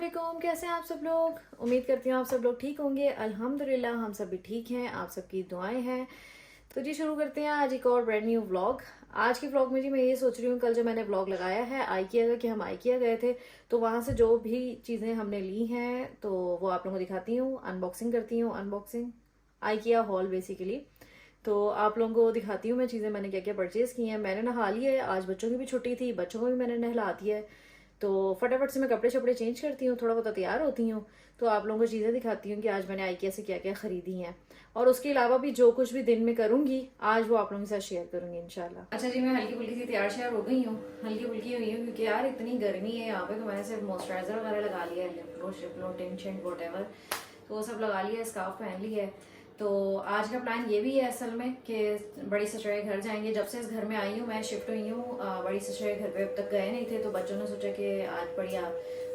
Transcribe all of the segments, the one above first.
अस्सलाम, कैसे हैं आप सब लोग। उम्मीद करती हूँ आप सब लोग ठीक होंगे। अल्हम्दुलिल्लाह हम सब भी ठीक हैं, आप सबकी दुआएं हैं। तो जी शुरू करते हैं आज एक और ब्रांड न्यू व्लॉग। आज के व्लॉग में जी मैं ये सोच रही हूँ, कल जो मैंने व्लॉग लगाया है आइकिया का कि हम आइकिया गए थे, तो वहाँ से जो भी चीज़ें हमने ली हैं तो वो आप लोगों को दिखाती हूँ, अनबॉक्सिंग करती हूँ। Unboxing IKEA hall basically. तो आप लोगों को दिखाती हूँ मैं चीज़ें मैंने क्या क्या परचेज की हैं। मैंने नहा ली है, आज बच्चों की भी छुट्टी थी, बच्चों को भी मैंने नहला दी है। तो फटाफट से मैं कपड़े शपड़े चेंज करती हूँ, थोड़ा बहुत तैयार होती हूँ, तो आप लोगों को चीज़ें दिखाती हूँ कि आज मैंने आइकिया से क्या क्या खरीदी हैं। और उसके अलावा भी जो कुछ भी दिन में करूंगी आज वो आप लोगों के साथ शेयर करूंगी इंशाल्लाह। अच्छा जी, मैं हल्की फुल्की सी तैयार श्यार हो गई हूँ, हल्की फुल्की हुई हूँ क्योंकि यार इतनी गर्मी है यहाँ पे। तो मैंने सिर्फ मॉइस्चराइजर वगैरह लगा लिया है, लिपलो शिपलो टिंशन वॉट एवर, तो वो सब लगा लिया है, स्कार्फ पहन ली है। तो आज का प्लान ये भी है असल में कि बड़ी सिस्टर के घर जाएंगे। जब से इस घर में आई हूँ, मैं शिफ्ट हुई हूँ, बड़ी सिस्टर के घर पे अब तक गए नहीं थे, तो बच्चों ने सोचा कि आज बढ़िया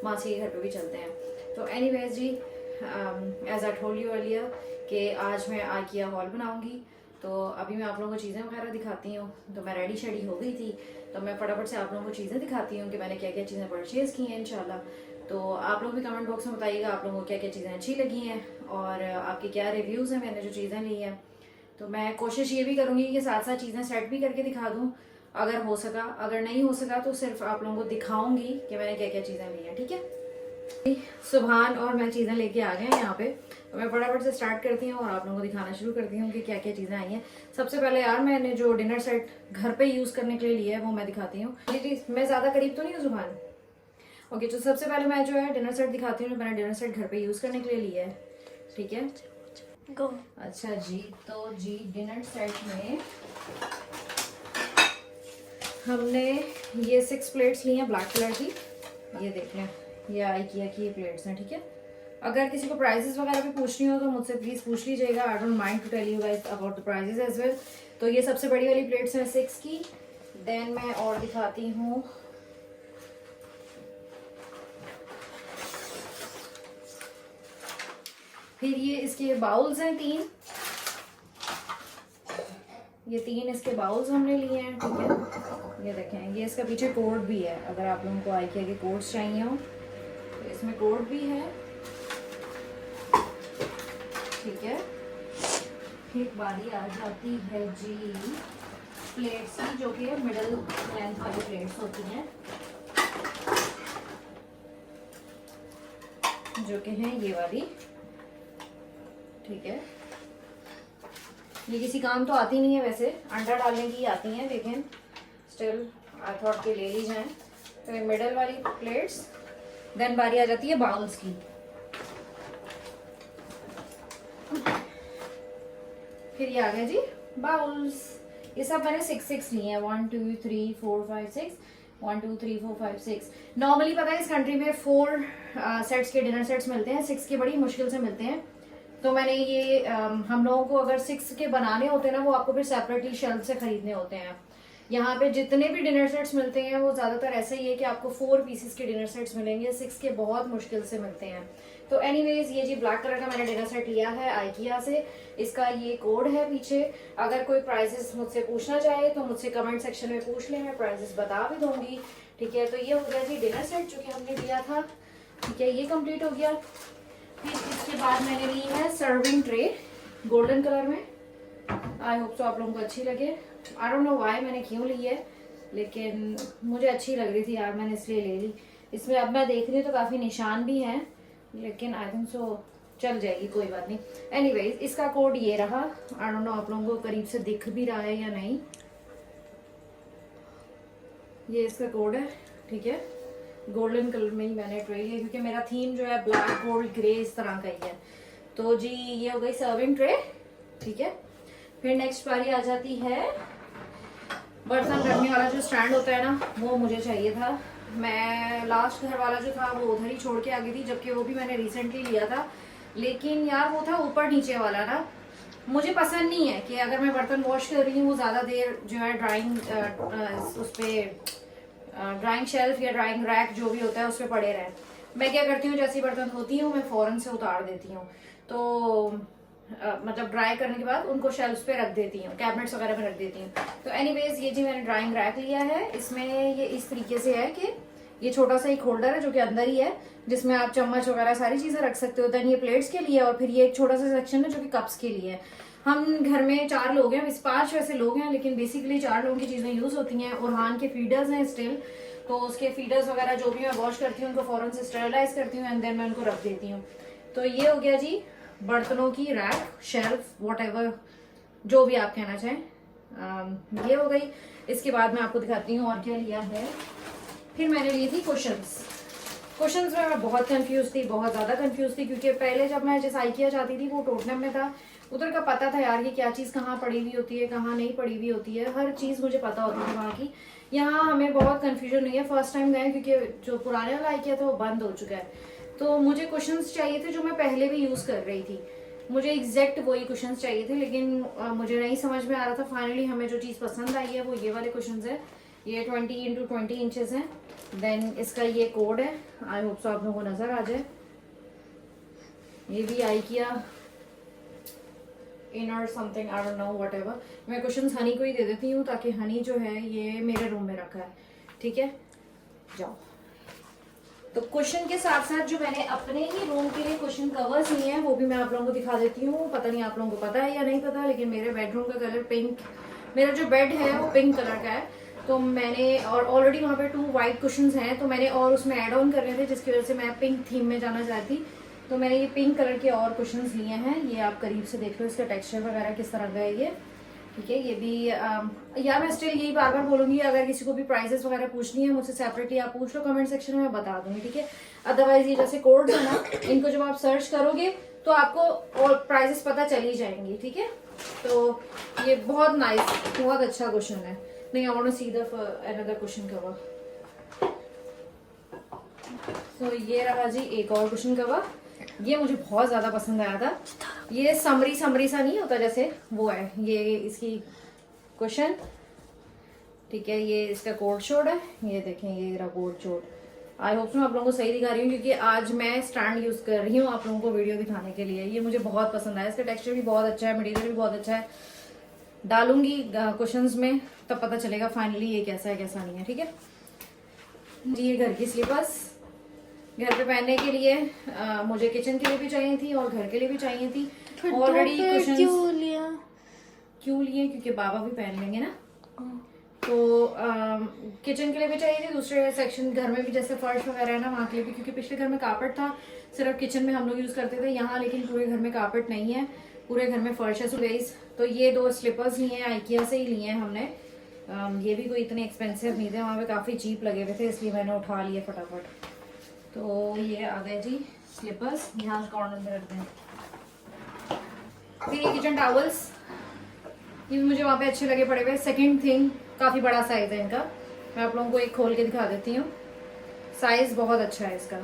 मासी के घर पे भी चलते हैं। तो एनीवेज जी, as I told you earlier कि आज मैं आइकिया हॉल बनाऊंगी। तो अभी मैं आप लोगों को चीज़ें वगैरह दिखाती हूँ। तो मैं रेडी शेडी हो गई थी, तो मैं फटाफट से आप लोगों को चीज़ें दिखाती हूँ कि मैंने क्या क्या चीज़ें परचेज़ की हैं इंशाल्लाह। तो आप लोग भी कमेंट बॉक्स में बताइएगा आप लोगों को क्या क्या चीज़ें अच्छी लगी हैं और आपके क्या रिव्यूज़ हैं मैंने जो चीज़ें ली हैं। तो मैं कोशिश ये भी करूँगी कि साथ साथ चीज़ें सेट भी करके दिखा दूँ अगर हो सका। अगर नहीं हो सका तो सिर्फ आप लोगों को दिखाऊंगी कि मैंने क्या क्या चीज़ें ली हैं, ठीक है। सुबहान और मैं चीज़ें लेके आ गए हैं यहाँ पे, तो मैं फटाफट से स्टार्ट करती हूँ और आप लोगों को दिखाना शुरू करती हूँ कि क्या क्या चीज़ें आई हैं। सबसे पहले यार मैंने जो डिनर सेट घर पे यूज़ करने के लिए लिया है वो मैं दिखाती हूँ। जी जी, मैं ज़्यादा करीब तो नहीं हूँ सुबहान। ओके, तो सबसे पहले मैं जो है डिनर सेट दिखाती हूँ, मैंने डिनर सेट घर पे यूज़ करने के लिए लिया है, ठीक है। गो। अच्छा जी, तो जी डिनर सेट में हमने ये 6 प्लेट्स ली हैं ब्लैक कलर की। ये देख लें, ये आइकिया की ये प्लेट्स हैं, ठीक है। अगर किसी को प्राइजेस वगैरह भी पूछनी हो तो मुझसे प्लीज़ पूछ लीजिएगा। I don't mind to tell you guys about the prices as well. तो ये सबसे बड़ी वाली प्लेट्स हैं 6 की। देन मैं और दिखाती हूँ, फिर ये इसके बाउल्स हैं 3। ये 3 इसके बाउल्स हमने लिए हैं, ठीक है। ये देखें, ये इसका पीछे कोड भी है, अगर आप लोगों को आइकिया के कोड्स चाहिए हो तो इसमें कोड भी है, ठीक है। एक बारी आ जाती है जी प्लेट्स की, जो कि मिडल लेंथ वाली प्लेट्स होती हैं, जो कि हैं ये वाली, ठीक है। ये किसी काम तो आती नहीं है वैसे, अंडा डालने की आती हैं, लेकिन स्टिल आई थॉट के ले ली जाए। तो ये मिडल वाली प्लेट्स। देन बारी आ जाती है बाउल्स की। फिर ये आ गए जी बाउल्स। ये सब मैंने 6 लिए हैं, 1 2 3 4 5 6, 1 2 3 4 5 6। नॉर्मली पता है इस कंट्री में 4 सेट्स के डिनर सेट्स मिलते हैं, 6 के बड़ी मुश्किल से मिलते हैं। तो मैंने ये हम लोगों को अगर 6 के बनाने होते हैं ना, वो आपको फिर सेपरेटली शेल्फ से खरीदने होते हैं। यहाँ पे जितने भी डिनर सेट्स मिलते हैं वो ज़्यादातर ऐसा ही है कि आपको 4 पीसेस के डिनर सेट्स मिलेंगे, 6 के बहुत मुश्किल से मिलते हैं। तो एनीवेज ये जी ब्लैक कलर का मैंने डिनर सेट लिया है आइकिया से। इसका ये कोड है पीछे। अगर कोई प्राइजेस मुझसे पूछना चाहे तो मुझसे कमेंट सेक्शन में पूछ ले, मैं प्राइजेस बता भी दूंगी, ठीक है। तो ये हो गया जी डिनर सेट जो कि हमने लिया था, ठीक है, ये कंप्लीट हो गया। फिर इसके बाद मैंने ली है सर्विंग ट्रे गोल्डन कलर में। आई होप सो आप लोगों को अच्छी लगे। आई डोंट नो व्हाई मैंने क्यों ली है, लेकिन मुझे अच्छी लग रही थी यार, मैंने इसलिए ले ली। इसमें अब मैं देख रही हूँ तो काफ़ी निशान भी हैं, लेकिन आई थिंक सो चल जाएगी, कोई बात नहीं। एनीवेज इसका कोड ये रहा। आई डोंट नो आप लोगों को करीब से दिख भी रहा है या नहीं, ये इसका कोड है, ठीक है। गोल्डन कलर में ही मैंने ट्रे लिया क्योंकि मेरा थीम जो है ब्लैक गोल्ड ग्रे इस तरह का ही है। तो जी ये हो गई सर्विंग ट्रे, ठीक है। फिर नेक्स्ट बारी आ जाती है बर्तन रखने वाला जो स्टैंड होता है ना, वो मुझे चाहिए था। मैं लास्ट घर वाला जो था वो उधर ही छोड़ के आ गई थी, जबकि वो भी मैंने रिसेंटली लिया था। लेकिन यार वो था ऊपर नीचे वाला ना, मुझे पसंद नहीं है कि अगर मैं बर्तन वॉश कर रही हूँ वो ज़्यादा देर जो है ड्राइंग उस पर ड्राइंग शेल्फ या ड्राइंग रैक जो भी होता है उस पर पड़े रहे। मैं क्या करती हूँ, जैसी बर्तन धोती हूँ मैं फ़ौरन से उतार देती हूँ। तो मतलब ड्राई करने के बाद उनको शेल्फ पे रख देती हूँ, कैबिनेट्स वगैरह में रख देती हूँ। तो एनीवेज ये जी मैंने ड्राइंग रैक लिया है। इसमें ये इस तरीके से है कि ये छोटा सा एक होल्डर है जो कि अंदर ही है, जिसमें आप चम्मच वगैरह सारी चीजें रख सकते हो। देन ये प्लेट्स के लिए, और फिर ये एक छोटा सा सेक्शन है जो कि कप्स के लिए है। हम घर में 4 लोग हैं, 5 वैसे लोग हैं, लेकिन बेसिकली 4 लोगों की चीजें यूज होती हैं। ओरहान के फीडर्स हैं स्टिल, तो उसके फीडर्स वगैरह जो भी मैं वॉश करती हूँ उनको फौरन से स्टेरिलाइज करती हूँ एंड देन मैं उनको रख देती हूँ। तो ये हो गया जी बर्तनों की रैक, शेल्फ, वॉट जो भी आप कहना चाहें। ये हो गई। इसके बाद मैं आपको दिखाती हूँ और क्या लिया है। फिर मैंने ली थी कुशंस में मैं बहुत कंफ्यूज थी, बहुत ज्यादा कंफ्यूज थी, क्योंकि पहले जब मैं जिस आइकिया जाती थी वो टोटनम में था। उधर का पता था यार कि क्या चीज कहाँ पड़ी हुई होती है, कहाँ नहीं पड़ी हुई होती है, हर चीज मुझे पता होती थी वहाँ की। यहाँ हमें बहुत कंफ्यूजन हुई है, फर्स्ट टाइम गए क्योंकि जो पुराने वाला आइकिया था वो बंद हो चुका है। तो मुझे कुशंस चाहिए थे जो मैं पहले भी यूज कर रही थी, मुझे एग्जैक्ट वही कुशंस चाहिए थे, लेकिन मुझे नहीं समझ में आ रहा था। फाइनली हमें जो चीज पसंद आई है वो ये वाले कुशंस है। ये 20x20 इंचेस हैं। देन इसका ये कोड है, आई होप सो आप लोगों को नजर आ जाए। ये भी IKEA inner something, I don't know, whatever. मैं कुशंस हनी को ही दे देती हूँ ताकि हनी जो है ये मेरे रूम में रखा है। ठीक है, जाओ। तो कुशन के साथ साथ जो मैंने अपने ही रूम के लिए कुशन कवर्स लिए हैं वो भी मैं आप लोगों को दिखा देती हूँ। पता नहीं आप लोगों को पता है या नहीं पता, लेकिन मेरे बेडरूम का कलर पिंक, मेरा जो बेड है वो पिंक कलर का है। तो मैंने, और ऑलरेडी वहाँ पे 2 वाइट कुशंस हैं, तो मैंने और उसमें ऐड ऑन करने थे, जिसकी वजह से मैं पिंक थीम में जाना चाहती। तो मैंने ये पिंक कलर के और कुशंस लिए हैं। ये आप करीब से देख लो इसका टेक्सचर वगैरह किस तरह का है ये। ठीक है, ये भी यार मैं स्टिल यही बार बार बोलूंगी, अगर किसी को भी प्राइसेस वगैरह पूछनी है मुझसे सेपरेटली आप पूछ लो कमेंट सेक्शन में, मैं बता दूंगी। ठीक है, अदरवाइज ये जैसे कोड्स है ना, इनको जब आप सर्च करोगे तो आपको और प्राइसेस पता चली जाएंगी। ठीक है, तो ये बहुत नाइस, बहुत अच्छा क्वेश्चन है। नहीं, I want to see the another question cover. तो ये रहा जी एक और क्वेश्चन कवर। ये मुझे बहुत ज्यादा पसंद आया था। ये समरी सा नहीं होता जैसे, वो है ये इसकी क्वेश्चन। ठीक है, ये इसका कोड शोड है, ये देखें ये रहा कोड शोड। आई होप मैं आप लोगों को सही दिखा रही हूँ, क्योंकि आज मैं स्टैंड यूज कर रही हूँ आप लोगों को वीडियो दिखाने के लिए। ये मुझे बहुत पसंद आया, इसका टेक्सचर भी बहुत अच्छा है, मटेरियल भी बहुत अच्छा है। डालूंगी क्वेश्चंस में तब पता चलेगा फाइनली ये कैसा है कैसा नहीं है। ठीक है जी, ये घर की स्लीपर्स घर पे पहनने के लिए मुझे किचन के लिए भी चाहिए थी और घर के लिए भी चाहिए थी। ऑलरेडी क्यों लिए क्योंकि बाबा भी पहन लेंगे ना, तो किचन के लिए भी चाहिए थी। दूसरे सेक्शन घर में भी जैसे फर्श वगैरह है ना, वहाँ के लिए भी, क्योंकि पिछले घर में कार्पेट था, सिर्फ किचन में हम लोग यूज करते थे यहाँ, लेकिन पूरे घर में कार्पेट नहीं है, पूरे घर में फर्श है। सो गाइस, तो ये 2 स्लीपर्स लिए हैं, आइकिया से ही लिए हैं हमने। ये भी कोई इतने एक्सपेंसिव नहीं थे, वहाँ पे काफी चीप लगे हुए थे, इसलिए मैंने उठा लिए फटाफट। तो ये आ गए जी स्लीपर्स, यहाँ कॉर्नर में रखते हैं। फिर ये किचन टॉवल्स, ये भी मुझे वहाँ पे अच्छे लगे पड़े हुए। सेकंड थिंग, काफी बड़ा साइज है इनका, मैं आप लोगों को एक खोल के दिखा देती हूँ। साइज बहुत अच्छा है इसका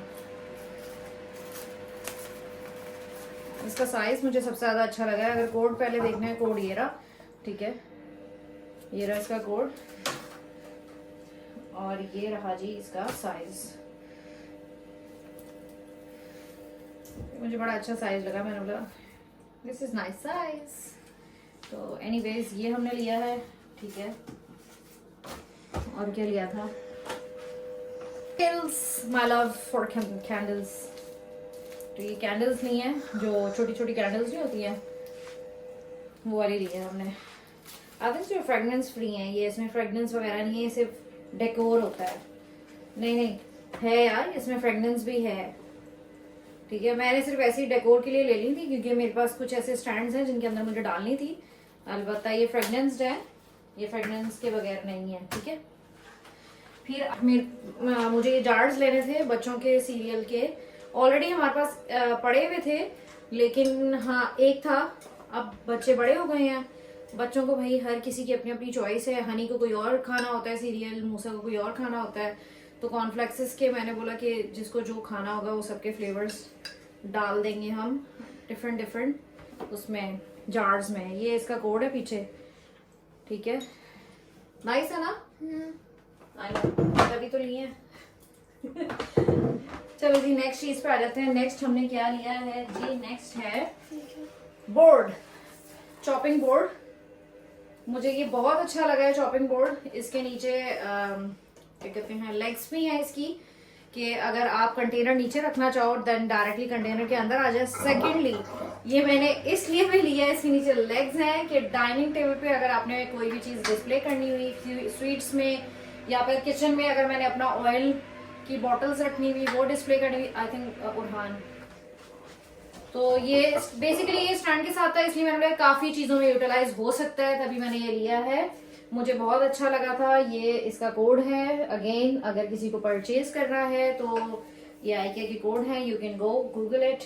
साइज मुझे सबसे ज्यादा अच्छा लगा है। अगर कोड पहले देखना है, कोड ये रहा। ठीक है, ये रहा इसका कोड, और ये रहा जी इसका साइज। मुझे बड़ा अच्छा साइज लगा, मैंने बोला दिस इज नाइस साइज। तो एनीवेज ये हमने लिया है। ठीक है, और क्या लिया था, candles, my love for candles. तो ये कैंडल्स नहीं है, जो छोटी छोटी कैंडल्स नहीं होती है, वो वाली ली है हमने। आई थिंक जो फ्रेगनेंस फ्री है ये, इसमें फ्रेगनेंस वगैरह नहीं है, सिर्फ डेकोर होता है। नहीं है यार, इसमें फ्रेगनेंस भी है। ठीक है, मैंने सिर्फ ऐसे ही डेकोर के लिए ले ली थी, क्योंकि मेरे पास कुछ ऐसे स्टैंड्स हैं जिनके अंदर मुझे डालनी थी। अलबत्ता ये फ्रेगनेंस्ड है, ये फ्रेगनेंस के बगैर नहीं है। ठीक है, फिर मुझे ये जार्स लेने थे बच्चों के सीरियल के। ऑलरेडी हमारे पास पड़े हुए थे, लेकिन हाँ एक था, अब बच्चे बड़े हो गए हैं, बच्चों को भाई हर किसी की अपनी अपनी चॉइस है। हनी को कोई और खाना होता है सीरियल, मूसा को कोई और खाना होता है। तो कॉर्नफ्लेक्सेस के मैंने बोला कि जिसको जो खाना होगा वो सबके फ्लेवर्स डाल देंगे हम, डिफरेंट उसमें जार्स में। ये इसका कोड है पीछे। ठीक है, नाइस है ना, तभी तो लिए हैं। चलो जी नेक्स्ट चीज पे आ जाते हैं। नेक्स्ट हमने क्या लिया है जी, नेक्स्ट है बोर्ड, चॉपिंग बोर्ड। मुझे ये बहुत अच्छा लगा है चॉपिंग बोर्ड। इसके नीचे क्या कहते हैं, लेग्स भी हैं इसकी, कि अगर आप कंटेनर नीचे रखना चाहो देन डायरेक्टली कंटेनर के अंदर आ जाए। सेकेंडली ये मैंने इसलिए भी लिया है, इसके नीचे लेग्स हैं कि डाइनिंग टेबल पे अगर आपने कोई भी चीज़ डिस्प्ले करनी हुई, स्वीट्स में या फिर किचन में अगर मैंने अपना ऑयल की बॉटल्स रखनी हुई वो डिस्प्ले करनी हुई, आई थिंक उरहान। तो ये बेसिकली ये स्टैंड के साथ था, इसलिए मैंने काफ़ी चीज़ों में यूटिलाइज हो सकता है, तभी मैंने ये लिया है। मुझे बहुत अच्छा लगा था। ये इसका कोड है, अगेन अगर किसी को परचेज करना है तो ये आइकिया की कोड है, you can go Google it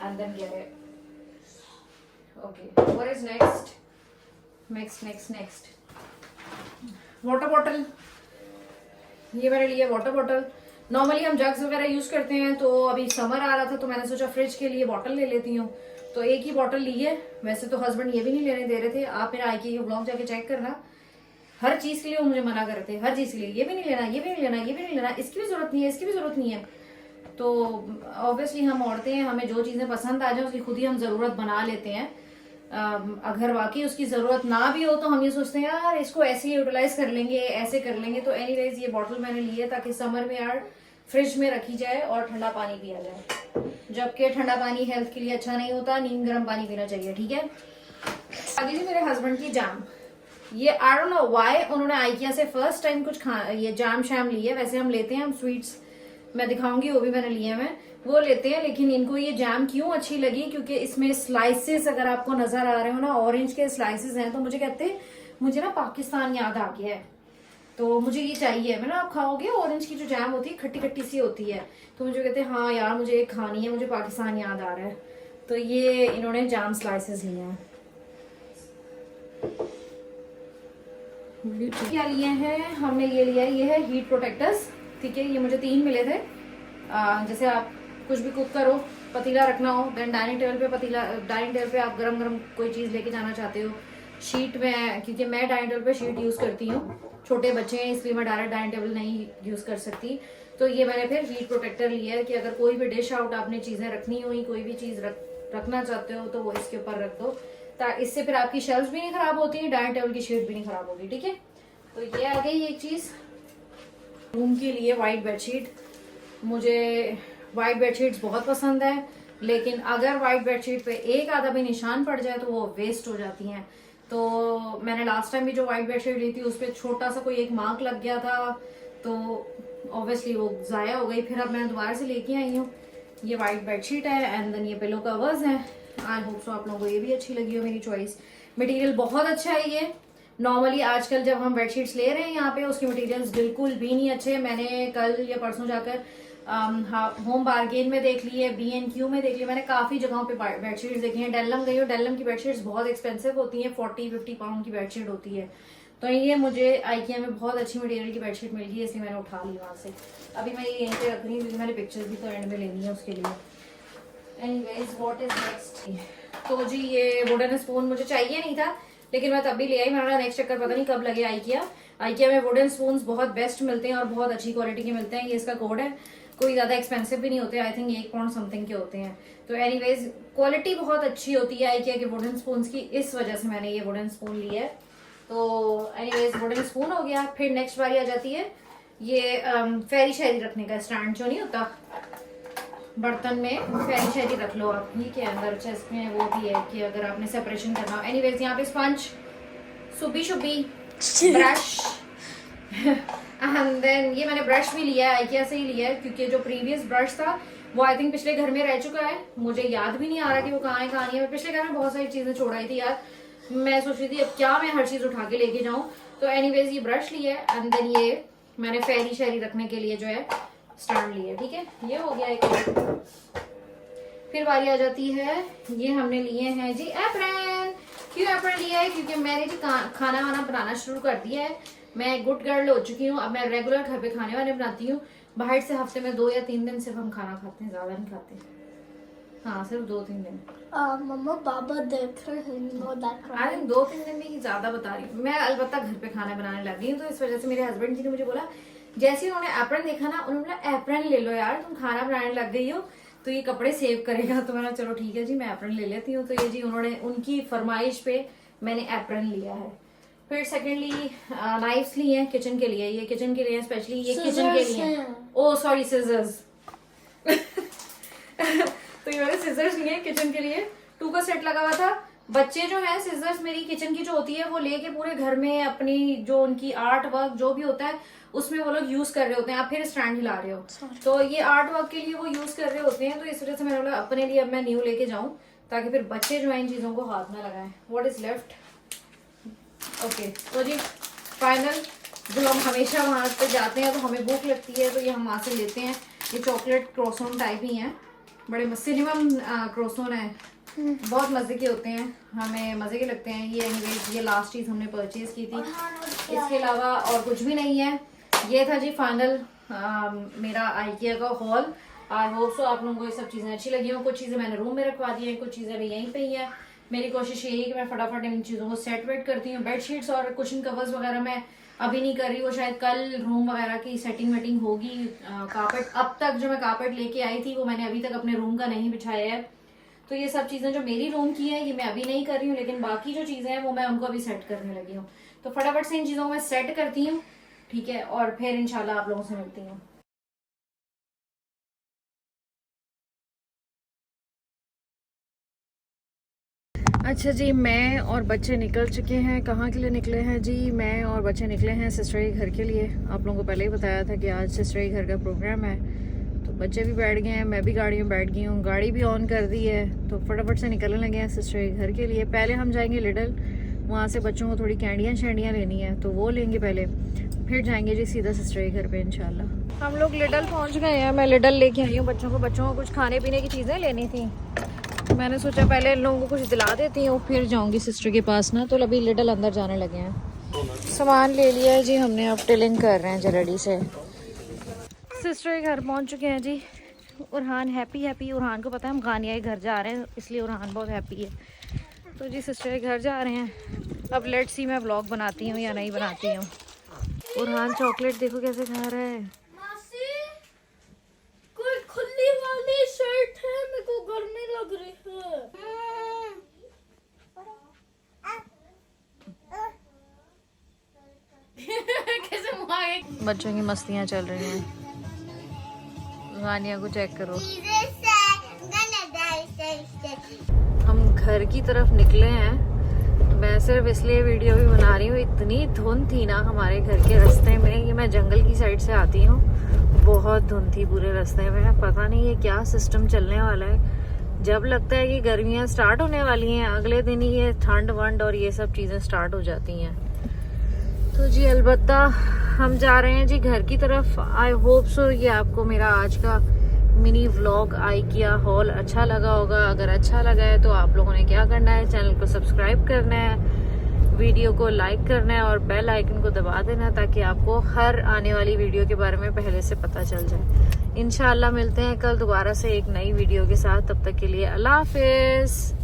and then get it. Okay, what is next water bottle. ये मैंने लिया वाटर बॉटल। नॉर्मली हम जग्स वगैरह यूज करते हैं, तो अभी समर आ रहा था तो मैंने सोचा फ्रिज के लिए बॉटल ले लेती हूँ, तो एक ही बॉटल ली है। वैसे तो हस्बैंड ये भी नहीं लेने दे रहे थे, आप मेरा आइकिया के ब्लॉग जाके चेक करना, हर चीज के लिए वो मुझे मना करते हैं, हर चीज के लिए ये भी नहीं लेना, ये भी नहीं लेना, ये भी नहीं लेना, इसकी भी जरूरत नहीं है, इसकी भी जरूरत नहीं है। तो ऑब्वियसली हम औरतें हैं, हमें जो चीजें पसंद आ जाए उसकी खुद ही हम जरूरत बना लेते हैं। अगर वाकई उसकी जरूरत ना भी हो तो हम ये सोचते हैं यार इसको ऐसे यूटिलाइज कर लेंगे, ऐसे कर लेंगे। तो एनीवेज ये बॉटल मैंने ली है ताकि समर में यार फ्रिज में रखी जाए और ठंडा पानी पिया जाए, जबकि ठंडा पानी हेल्थ के लिए अच्छा नहीं होता, नीम गर्म पानी पीना चाहिए, ठीक है। आगे जी मेरे हस्बैंड की जाम, ये आई डोंट नो व्हाई उन्होंने आइकिया से फर्स्ट टाइम कुछ ये जाम शैम ली है। वैसे हम लेते हैं, हम स्वीट्स मैं दिखाऊंगी वो भी मैंने लिए हैं, वो लेते हैं, लेकिन इनको ये जैम क्यों अच्छी लगी, क्योंकि इसमें स्लाइसेस अगर आपको नजर आ रहे हो ना, ऑरेंज के स्लाइसेस हैं, तो मुझे कहते हैं मुझे ना पाकिस्तान याद आ गया है, तो मुझे ये चाहिए। मैं ना आप खाओगे ऑरेंज की जो जैम होती है खट्टी खट्टी सी होती है, तो मुझे कहते हैं हाँ यार मुझे एक खानी है, मुझे पाकिस्तान याद आ रहा है। तो ये इन्होंने जैम स्लाइसेस लिए हैं। क्या लिए हैं हमने, ये लिया है, ये है हीट प्रोटेक्टर्स, ठीक है। ये मुझे 3 मिले थे। जैसे आप कुछ भी कुक करो, पतीला रखना हो, देन डाइनिंग टेबल पे आप गरम गरम कोई चीज़ लेके जाना चाहते हो, शीट में, क्योंकि मैं डाइनिंग टेबल पे शीट यूज़ करती हूँ, छोटे बच्चे हैं इसलिए मैं डायरेक्ट डाइनिंग टेबल नहीं यूज़ कर सकती। तो ये मैंने फिर हीट प्रोटेक्टर लिया है कि अगर कोई भी डिश आउट आपने चीज़ें रखनी हुई, कोई भी चीज़ रखना चाहते हो तो वो इसके ऊपर रख दो, इससे फिर आपकी शेल्फ भी नहीं खराब होती, डाइनिंग टेबल की शीट भी नहीं खराब होगी, ठीक है। तो ये आ गई एक चीज़। रूम के लिए वाइट बेडशीट, मुझे वाइट बेडशीट्स बहुत पसंद है, लेकिन अगर वाइट बेडशीट पे एक आधा भी निशान पड़ जाए तो वो वेस्ट हो जाती हैं। तो मैंने लास्ट टाइम भी जो वाइट बेडशीट ली थी उस पर छोटा सा कोई एक मार्क लग गया था, तो ऑब्वियसली वो ज़ाया हो गई। फिर अब मैं दोबारा से लेके आई हूँ। ये वाइट बेडशीट है एंड देन ये पिलो कवर्स हैं। आई होप सो आप लोगों को ये भी अच्छी लगी हो मेरी चॉइस। मटेरियल बहुत अच्छा है ये। नॉर्मली आजकल जब हम बेडशीट्स ले रहे हैं यहाँ पे, उसके मटेरियल्स बिल्कुल भी नहीं अच्छे। मैंने कल या परसों जाकर होम बार्गेन में देख ली है, B&Q में देख लिया, मैंने काफ़ी जगहों पे बेडशीट्स देखी हैं। डेलम गई हूँ, डेलम की बेडशीट्स बहुत एक्सपेंसिव होती हैं, 40-50 पाउंड की बेडशीट होती है। तो ये मुझे आइकिया में बहुत अच्छी मटेरियल की बेडशीट मिल गई, इसलिए मैंने उठा ली वहाँ से। अभी मैं ये यहीं पे रख रही हूँ क्योंकि मैंने पिक्चर्स भी तो एंड में लेनी है उसके लिए। Anyways what is next. तो जी ये वुडन स्पून मुझे चाहिए नहीं था, लेकिन मैं तब भी ले आई। मेरा नेक्स्ट चक्कर पता नहीं कब लगे आइकिया में वुडन स्पून बहुत बेस्ट मिलते हैं और बहुत अच्छी क्वालिटी के मिलते हैं। ये इसका कोड है, कोई ज़्यादा एक्सपेंसिव भी नहीं होते, आई थिंक 1 पाउंड समथिंग के होते हैं। तो एनीवेज क्वालिटी बहुत अच्छी होती है आइकिया के वुडन स्पून की, इस वजह से मैंने ये वुडन स्पून लिया है। तो एनीवेज वुडन स्पून हो गया। फिर नेक्स्ट बारी आ जाती है ये फेरी शेरी रखने का स्टैंड, जो नहीं होता बर्तन में, फेरी शेरी रख लो आप। ये क्या अंदर चेस्ट में वो भी है कि अगर आपने सेपरेशन करना हो। एनीवेज यहाँ पे स्पंज, सुबी ब्रश एंड देन ये मैंने ब्रश भी लिया है, आइकिया से ही लिया है, क्योंकि जो प्रीवियस ब्रश था वो आई थिंक पिछले घर में रह चुका है। मुझे याद भी नहीं आ रहा कि वो कहाँ है। मैं पिछले घर में बहुत सारी चीजें छोड़ आई थी यार, मैं सोच रही थी अब क्या मैं हर चीज उठा के लेके जाऊं। तो एनीवेज ये ब्रश लिया है एंड देन ये मैंने फेरी शेरी रखने के लिए जो है स्टैंड लिया, ठीक है। ये हो गया एक। फिर बारी आ जाती है, ये हमने लिए हैं जी एप्रन। क्यों एप्रन लिया है? क्योंकि मैंने जी खाना वाना बनाना शुरू कर दिया है। मैं गुड गर्ल हो चुकी हूँ, अब मैं रेगुलर घर पे खाने वाने बनाती हूँ। बाहर से हफ्ते में 2 या 3 दिन सिर्फ हम खाना खाते हैं, ज्यादा नहीं खाते। हाँ सिर्फ 2-3 दिन। मम्मा बाबा देख रहे हैं। आई थिंक 2-3 दिन भी ज्यादा बता रही हूँ मैं। अलबत्ता घर पे खाना बनाने लग गई हूँ, तो इस वजह से मेरे हस्बैंड जी ने मुझे बोला, जैसे ही उन्होंने एप्रन देखा ना, उन्होंने बोला एप्रन ले लो यार, तुम खाना बनाने लग गई हो तो ये कपड़े सेव करेगा। तो मैंने चलो ठीक है जी मैं एप्रन ले लेती हूँ। तो ये जी उन्होंने, उनकी फरमाइश पे मैंने एप्रन लिया है। फिर सेकेंडली नाइफ्स लिए हैं किचन के लिए, ये किचन के लिए स्पेशली, ये किचन के लिए। ओ सॉरी सिजर्स तो ये मैंने सिजर्स लिए हैं किचन के लिए। 2 का सेट लगा हुआ था। बच्चे जो हैं सिजर्स मेरी किचन की जो होती है वो लेके पूरे घर में अपनी जो उनकी आर्ट वर्क जो भी होता है उसमें वो लोग यूज कर रहे होते हैं। आप फिर स्टैंड हिला रहे हो, तो ये आर्ट वर्क के लिए वो यूज कर रहे होते हैं। तो इस वजह से मैंने बोला अपने लिए अब मैं न्यू लेके जाऊं ताकि फिर बच्चे जो है इन चीजों को हाथ ना लगाएं। What is left, okay. तो जी फाइनल जो हम हमेशा वहां पे जाते हैं तो हमें भूख लगती है तो ये हम वहां से लेते हैं। ये चॉकलेट क्रोसोन टाइप ही है, बड़े सिनेमम क्रोसोन है, बहुत मजे के होते हैं, हमें मजे के लगते हैं ये। एनीवेज ये लास्ट चीज हमने परचेज की थी, इसके अलावा और कुछ भी नहीं है। ये था जी फाइनल मेरा आइकिया का हॉल। आई होप सो आप लोगों को ये सब चीजें अच्छी लगी हो। कुछ चीजें मैंने रूम में रखवा दी है, कुछ चीजें अभी यहीं पे ही है। मेरी कोशिश यही है कि मैं फटाफट इन चीजों को सेट वेट करती हूँ। बेडशीट्स और कुशन कवर्स वगैरह मैं अभी नहीं कर रही, वो शायद कल रूम वगैरह की सेटिंग वेटिंग होगी। कारपेट अब तक जो मैं कारपेट लेके आई थी वो मैंने अभी तक अपने रूम का नहीं बिछाया है। तो ये सब चीजें जो मेरी रूम की है ये मैं अभी नहीं कर रही हूँ, लेकिन बाकी जो चीजें हैं वो मैं उनको अभी सेट करने लगी हूँ। तो फटाफट से इन चीजों को मैं सेट करती हूँ, ठीक है, और फिर इंशाल्लाह आप लोगों से मिलती हूँ। अच्छा जी, मैं और बच्चे निकल चुके हैं। कहाँ के लिए निकले हैं जी? मैं और बच्चे निकले हैं सिस्टर के घर के लिए। आप लोगों को पहले ही बताया था कि आज सिस्टर के घर का प्रोग्राम है। तो बच्चे भी बैठ गए हैं, मैं भी गाड़ी में बैठ गई हूँ, गाड़ी भी ऑन कर दी है। तो फटाफट से निकलने लगे हैं सिस्टर के घर के लिए। पहले हम जाएंगे लिडल, वहाँ से बच्चों को थोड़ी कैंडियाँ शैंडियाँ लेनी है तो वो लेंगे पहले, फिर जाएंगे जी सीधा सिस्टर के घर पे इंशाल्लाह। हम लोग लिडल पहुँच गए हैं, मैं लिडल लेके आई हूँ बच्चों को कुछ खाने पीने की चीज़ें लेनी थी। मैंने सोचा पहले इन लोगों को कुछ दिला देती हूँ फिर जाऊंगी सिस्टर के पास ना। तो अभी लिटल अंदर जाने लगे हैं। सामान ले लिया है जी हमने, अब टिलिंग कर रहे हैं जल्दी से। सिस्टर के घर पहुँच चुके हैं जी। उरहान हैप्पी, उरहान को पता है हम गानिया के घर जा रहे हैं इसलिए उरहान बहुत हैप्पी है। तो जी सिस्टर के घर जा रहे हैं। अब लेट्स सी मैं व्लॉग बनाती हूँ या नहीं बनाती हूँ। उरहान चॉकलेट देखो कैसे खा रहा है। कोई खुली वाली शर्ट है, मेरे को गर्मी लग रही है। कैसे बच्चों की मस्तियाँ चल रही हैं। गानिया को चेक करो। हम घर की तरफ निकले हैं। मैं सिर्फ इसलिए वीडियो भी बना रही हूँ, इतनी धुंध थी ना हमारे घर के रास्ते में। ये मैं जंगल की साइड से आती हूँ, बहुत धुंध थी पूरे रास्ते में। पता नहीं ये क्या सिस्टम चलने वाला है। जब लगता है कि गर्मियाँ स्टार्ट होने वाली हैं अगले दिन ही ये ठंड वंड और ये सब चीज़ें स्टार्ट हो जाती हैं। तो जी अलबत्ता हम जा रहे हैं जी घर की तरफ। आई होप सो ये आपको मेरा आज का मिनी व्लॉग आइकिया हॉल अच्छा लगा होगा। अगर अच्छा लगा है तो आप लोगों ने क्या करना है, चैनल को सब्सक्राइब करना है, वीडियो को लाइक करना है और बेल आइकन को दबा देना ताकि आपको हर आने वाली वीडियो के बारे में पहले से पता चल जाए। इंशाल्लाह मिलते हैं कल दोबारा से एक नई वीडियो के साथ। तब तक के लिए अल्लाह हाफिज।